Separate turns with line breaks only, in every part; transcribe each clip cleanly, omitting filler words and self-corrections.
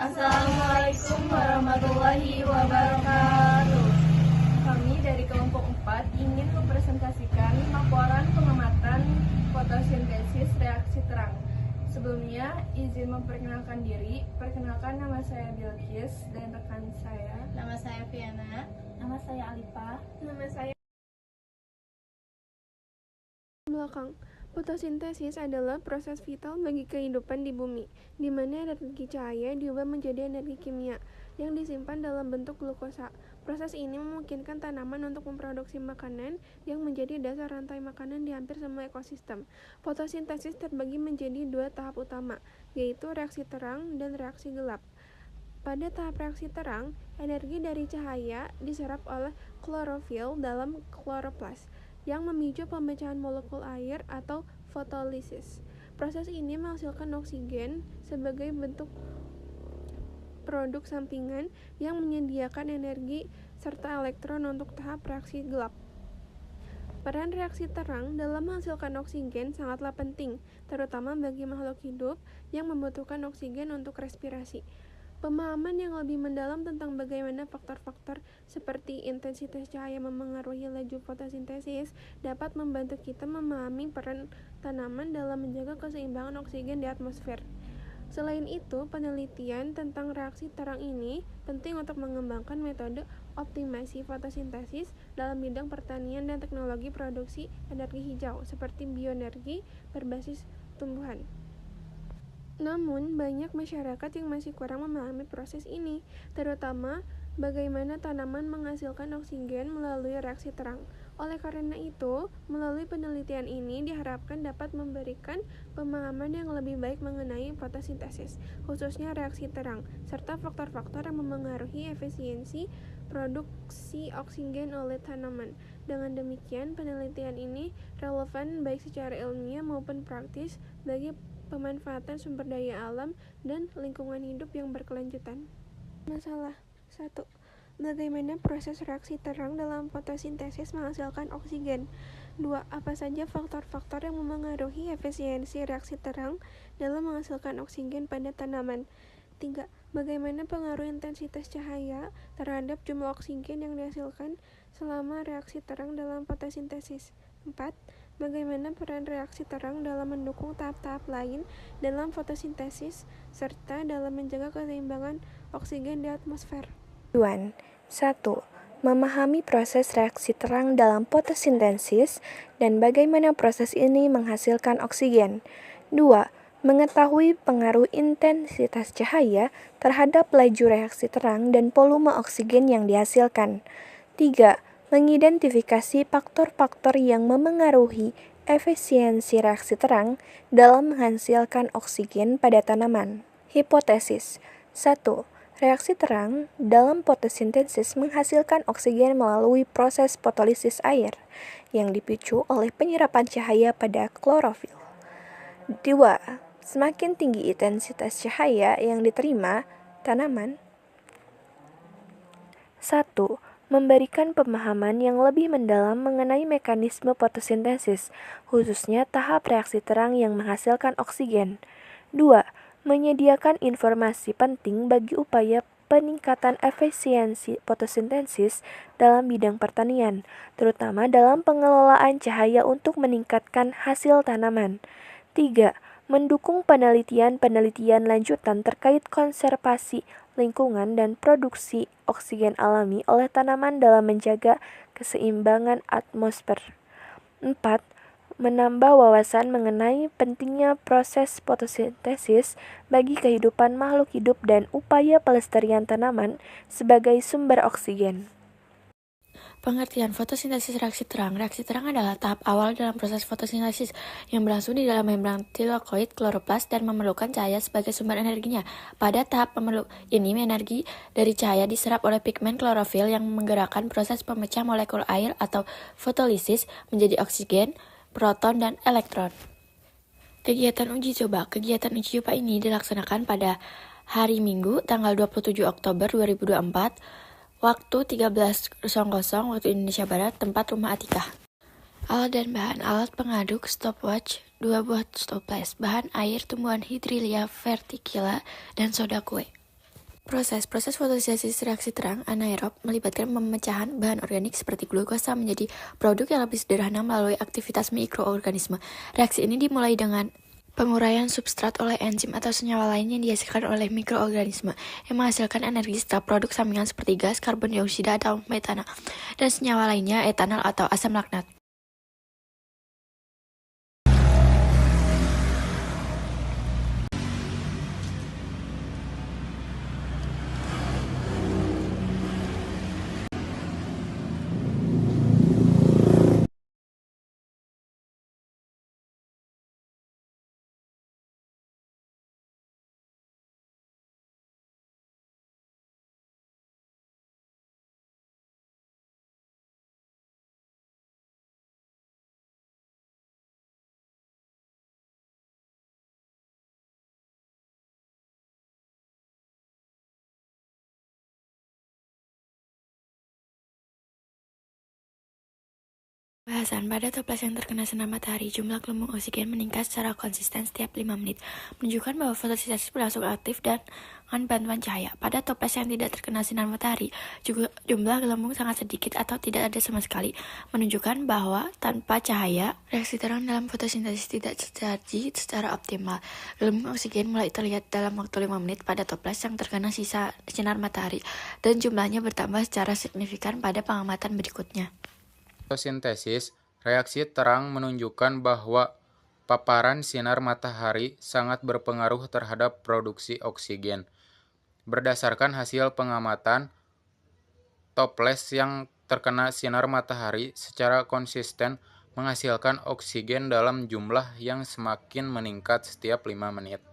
Assalamualaikum warahmatullahi wabarakatuh. Kami dari kelompok 4 ingin mempresentasikan laporan pengamatan fotosintesis reaksi terang. Sebelumnya, izin memperkenalkan diri. Perkenalkan, nama saya Bilqis dan rekan saya.
Nama saya Viana.
Nama saya Alifa.
Nama saya
belakang. Fotosintesis adalah proses vital bagi kehidupan di bumi, di mana energi cahaya diubah menjadi energi kimia yang disimpan dalam bentuk glukosa. Proses ini memungkinkan tanaman untuk memproduksi makanan yang menjadi dasar rantai makanan di hampir semua ekosistem. Fotosintesis terbagi menjadi dua tahap utama, yaitu reaksi terang dan reaksi gelap. Pada tahap reaksi terang, energi dari cahaya diserap oleh klorofil dalam kloroplas, yang memicu pemecahan molekul air atau fotolisis. Proses ini menghasilkan oksigen sebagai bentuk produk sampingan yang menyediakan energi serta elektron untuk tahap reaksi gelap. Peran reaksi terang dalam menghasilkan oksigen sangatlah penting, terutama bagi makhluk hidup yang membutuhkan oksigen untuk respirasi. Pemahaman yang lebih mendalam tentang bagaimana faktor-faktor seperti intensitas cahaya memengaruhi laju fotosintesis dapat membantu kita memahami peran tanaman dalam menjaga keseimbangan oksigen di atmosfer. Selain itu, penelitian tentang reaksi terang ini penting untuk mengembangkan metode optimasi fotosintesis dalam bidang pertanian dan teknologi produksi energi hijau seperti bioenergi berbasis tumbuhan. Namun, banyak masyarakat yang masih kurang memahami proses ini, terutama bagaimana tanaman menghasilkan oksigen melalui reaksi terang. Oleh karena itu, melalui penelitian ini diharapkan dapat memberikan pemahaman yang lebih baik mengenai fotosintesis, khususnya reaksi terang, serta faktor-faktor yang memengaruhi efisiensi produksi oksigen oleh tanaman. Dengan demikian, penelitian ini relevan baik secara ilmiah maupun praktis bagi pemanfaatan sumber daya alam dan lingkungan hidup yang berkelanjutan. Masalah 1. Bagaimana proses reaksi terang dalam fotosintesis menghasilkan oksigen? 2. Apa saja faktor-faktor yang memengaruhi efisiensi reaksi terang dalam menghasilkan oksigen pada tanaman? 3. Bagaimana pengaruh intensitas cahaya terhadap jumlah oksigen yang dihasilkan selama reaksi terang dalam fotosintesis? 4. Bagaimana peran reaksi terang dalam mendukung tahap-tahap lain dalam fotosintesis serta dalam menjaga keseimbangan oksigen di atmosfer?
1. Memahami proses reaksi terang dalam fotosintesis dan bagaimana proses ini menghasilkan oksigen. 2. Mengetahui pengaruh intensitas cahaya terhadap laju reaksi terang dan volume oksigen yang dihasilkan. 3. Mengidentifikasi faktor-faktor yang memengaruhi efisiensi reaksi terang dalam menghasilkan oksigen pada tanaman. Hipotesis 1. Reaksi terang dalam fotosintesis menghasilkan oksigen melalui proses fotolisis air yang dipicu oleh penyerapan cahaya pada klorofil. 2. Semakin tinggi intensitas cahaya yang diterima tanaman. 1. Memberikan pemahaman yang lebih mendalam mengenai mekanisme fotosintesis, khususnya tahap reaksi terang yang menghasilkan oksigen. 2. Menyediakan informasi penting bagi upaya peningkatan efisiensi fotosintesis dalam bidang pertanian, terutama dalam pengelolaan cahaya untuk meningkatkan hasil tanaman. 3. Mendukung penelitian-penelitian lanjutan terkait konservasi lingkungan dan produksi oksigen alami oleh tanaman dalam menjaga keseimbangan atmosfer. 4. Menambah wawasan mengenai pentingnya proses fotosintesis bagi kehidupan makhluk hidup dan upaya pelestarian tanaman sebagai sumber oksigen.
Pengertian fotosintesis reaksi terang. Reaksi terang adalah tahap awal dalam proses fotosintesis yang berlangsung di dalam membran tilakoid kloroplas dan memerlukan cahaya sebagai sumber energinya. Pada tahap ini, energi dari cahaya diserap oleh pigmen klorofil yang menggerakkan proses pemecah molekul air atau fotolisis menjadi oksigen, proton, dan elektron. Kegiatan uji coba. Kegiatan uji coba ini dilaksanakan pada hari Minggu, tanggal 27 Oktober 2024, waktu 13.00 waktu Indonesia Barat, tempat rumah Atikah. Alat dan bahan. Alat pengaduk, stopwatch, 2 buah stopwatch, bahan air, tumbuhan Hydrilia verticilla, dan soda kue. Proses fotosintesis reaksi terang anaerob melibatkan pemecahan bahan organik seperti glukosa menjadi produk yang lebih sederhana melalui aktivitas mikroorganisme. Reaksi ini dimulai dengan penguraian substrat oleh enzim atau senyawa lain yang dihasilkan oleh mikroorganisme yang menghasilkan energi setelah produk sampingan seperti gas, karbon dioksida atau metana, dan senyawa lainnya etanol atau asam laknat. Bahasan, pada toples yang terkena sinar matahari, jumlah gelembung oksigen meningkat secara konsisten setiap 5 menit, menunjukkan bahwa fotosintesis berlangsung aktif dan dengan bantuan cahaya. Pada toples yang tidak terkena sinar matahari, juga jumlah gelembung sangat sedikit atau tidak ada sama sekali, menunjukkan bahwa tanpa cahaya, reaksi terang dalam fotosintesis tidak terjadi secara optimal. Gelembung oksigen mulai terlihat dalam waktu 5 menit pada toples yang terkena sisa sinar matahari, dan jumlahnya bertambah secara signifikan pada pengamatan berikutnya.
Fotosintesis reaksi terang menunjukkan bahwa paparan sinar matahari sangat berpengaruh terhadap produksi oksigen. Berdasarkan hasil pengamatan, toples yang terkena sinar matahari secara konsisten menghasilkan oksigen dalam jumlah yang semakin meningkat setiap 5 menit.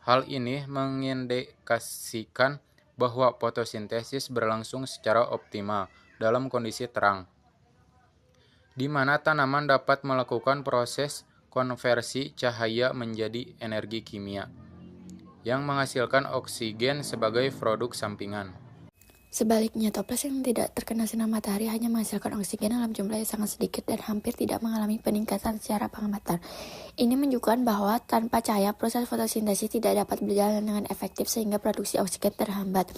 Hal ini mengindikasikan bahwa fotosintesis berlangsung secara optimal dalam kondisi terang, di mana tanaman dapat melakukan proses konversi cahaya menjadi energi kimia, yang menghasilkan oksigen sebagai produk sampingan.
Sebaliknya, toples yang tidak terkena sinar matahari hanya menghasilkan oksigen dalam jumlah yang sangat sedikit dan hampir tidak mengalami peningkatan secara pengamatan. Ini menunjukkan bahwa tanpa cahaya, proses fotosintesis tidak dapat berjalan dengan efektif sehingga produksi oksigen terhambat.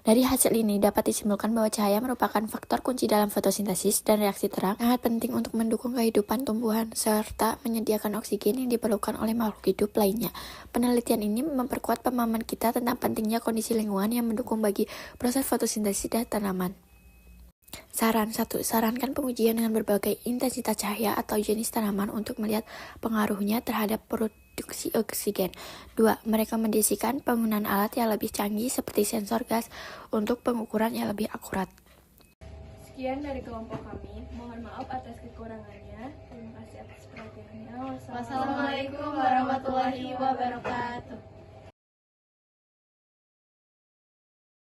Dari hasil ini dapat disimpulkan bahwa cahaya merupakan faktor kunci dalam fotosintesis dan reaksi terang, sangat penting untuk mendukung kehidupan tumbuhan serta menyediakan oksigen yang diperlukan oleh makhluk hidup lainnya. Penelitian ini memperkuat pemahaman kita tentang pentingnya kondisi lingkungan yang mendukung bagi proses fotosintesis dan tanaman. Saran 1. Sarankan pengujian dengan berbagai intensitas cahaya atau jenis tanaman untuk melihat pengaruhnya terhadap produksi oksigen. 2. Merekomendasikan penggunaan alat yang lebih canggih seperti sensor gas untuk pengukuran yang lebih akurat.
Sekian dari kelompok kami. Mohon maaf atas kekurangannya. Terima kasih atas perhatiannya.
Wassalamualaikum warahmatullahi wabarakatuh.